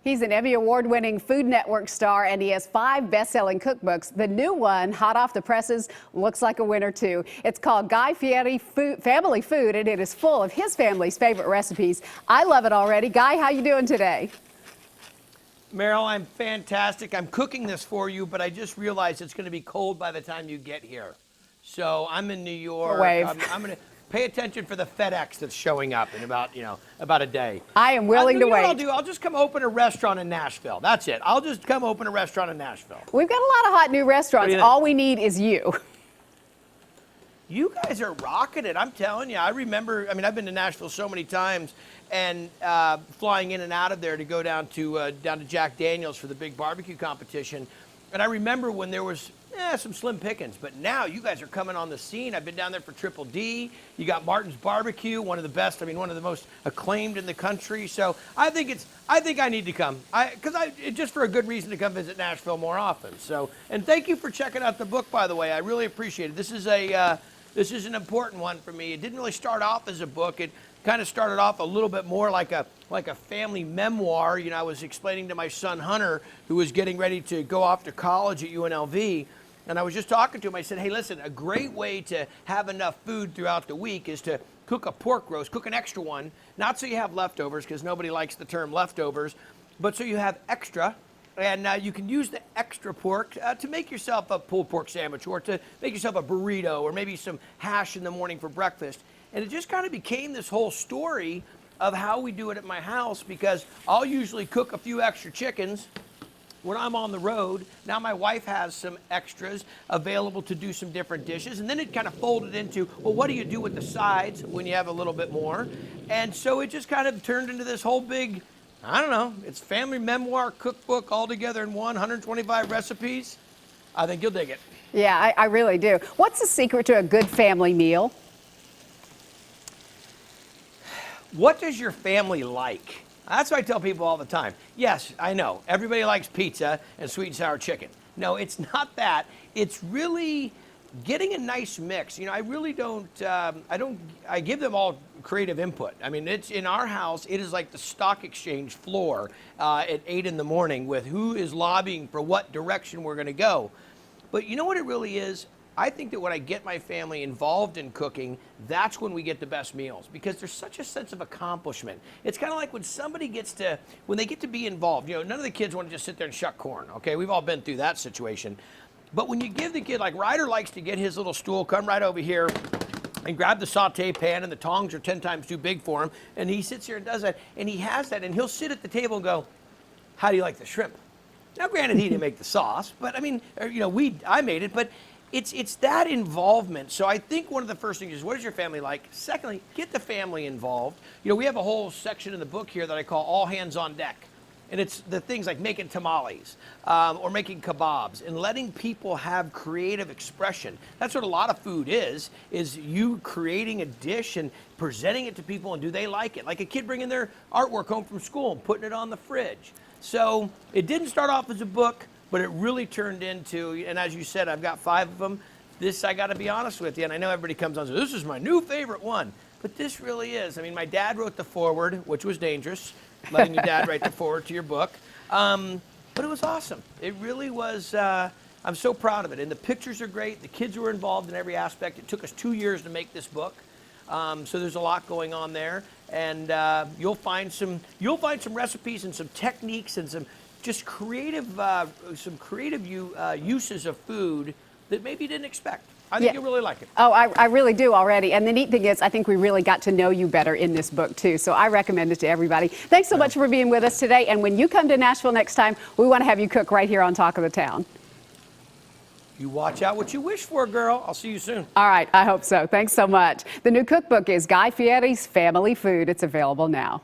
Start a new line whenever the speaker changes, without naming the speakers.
He's an Emmy Award-winning Food Network star, and he has 5 best-selling cookbooks. The new one, hot off the presses, looks like a winner, too. It's called Guy Fieri Family Food, and it is full of his family's favorite recipes. I love it already. Guy, how you doing today?
Meryl, I'm fantastic. I'm cooking this for you, but I just realized it's going to be cold by the time you get here. So I'm in New York. I'm going to pay attention for the FedEx that's showing up in about a day.
I am willing to wait.
I'll just come open a restaurant in Nashville. That's it. I'll just come open a restaurant in Nashville.
We've got a lot of hot new restaurants. All we need is you.
You guys are rocking it. I'm telling you. I remember, I've been to Nashville so many times, and flying in and out of there to go down to Jack Daniel's for the big barbecue competition. And I remember when there was some slim pickings, but now you guys are coming on the scene. I've been down there for Triple D. You got Martin's Barbecue, one of the best, one of the most acclaimed in the country. So I think I need to come, just for a good reason to come visit Nashville more often. So, and thank you for checking out the book, by the way. I really appreciate it. This is an important one for me. It didn't really start off as a book. It kind of started off a little bit more like a family memoir. I was explaining to my son Hunter, who was getting ready to go off to college at UNLV, and I was just talking to him. I said, hey, listen, a great way to have enough food throughout the week is to cook a pork roast, cook an extra one, not so you have leftovers, because nobody likes the term leftovers, but so you have extra. And you can use the extra pork to make yourself a pulled pork sandwich, or to make yourself a burrito, or maybe some hash in the morning for breakfast. And it just kind of became this whole story of how we do it at my house, because I'll usually cook a few extra chickens when I'm on the road. Now my wife has some extras available to do some different dishes. And then it kind of folded into, well, what do you do with the sides when you have a little bit more? And so it just kind of turned into this whole big, I don't know, it's family memoir cookbook all together in one, 125 recipes. I think you'll dig it.
Yeah, I really do. What's the secret to a good family meal?
What does your family like? That's what I tell people all the time. Yes, I know, everybody likes pizza and sweet and sour chicken. No, it's not that. It's really getting a nice mix. I really don't, I give them all creative input. It's in our house, it is like the stock exchange floor at 8 in the morning with who is lobbying for what direction we're gonna go. But you know what it really is? I think that when I get my family involved in cooking, that's when we get the best meals, because there's such a sense of accomplishment. It's kind of like when somebody when they get to be involved, none of the kids want to just sit there and shuck corn, okay? We've all been through that situation. But when you give the kid, like Ryder likes to get his little stool, come right over here and grab the saute pan, and the tongs are 10 times too big for him, and he sits here and does that, and he has that, and he'll sit at the table and go, how do you like the shrimp? Now, granted, he didn't make the sauce, but I made it, but it's that involvement. So I think one of the first things is, what is your family like? Secondly, get the family involved. We have a whole section in the book here that I call All Hands on Deck. And it's the things like making tamales or making kebabs and letting people have creative expression. That's what a lot of food is you creating a dish and presenting it to people, and do they like it? Like a kid bringing their artwork home from school and putting it on the fridge. So it didn't start off as a book, but it really turned into, and as you said, I've got 5 of them. This, I got to be honest with you, and I know everybody comes on and says, this is my new favorite one. But this really is. My dad wrote the foreword, which was dangerous, letting your dad write the foreword to your book. But it was awesome. It really was. I'm so proud of it. And the pictures are great. The kids were involved in every aspect. It took us 2 years to make this book. So there's a lot going on there. And you'll find some recipes and some techniques and some just creative, uses of food that maybe you didn't expect. I think you'll really like it.
Oh, I really do already. And the neat thing is, I think we really got to know you better in this book, too. So I recommend it to everybody. Thanks so much for being with us today. And when you come to Nashville next time, we want to have you cook right here on Talk of the Town.
You watch out what you wish for, girl. I'll see you soon.
All right. I hope so. Thanks so much. The new cookbook is Guy Fieri's Family Food. It's available now.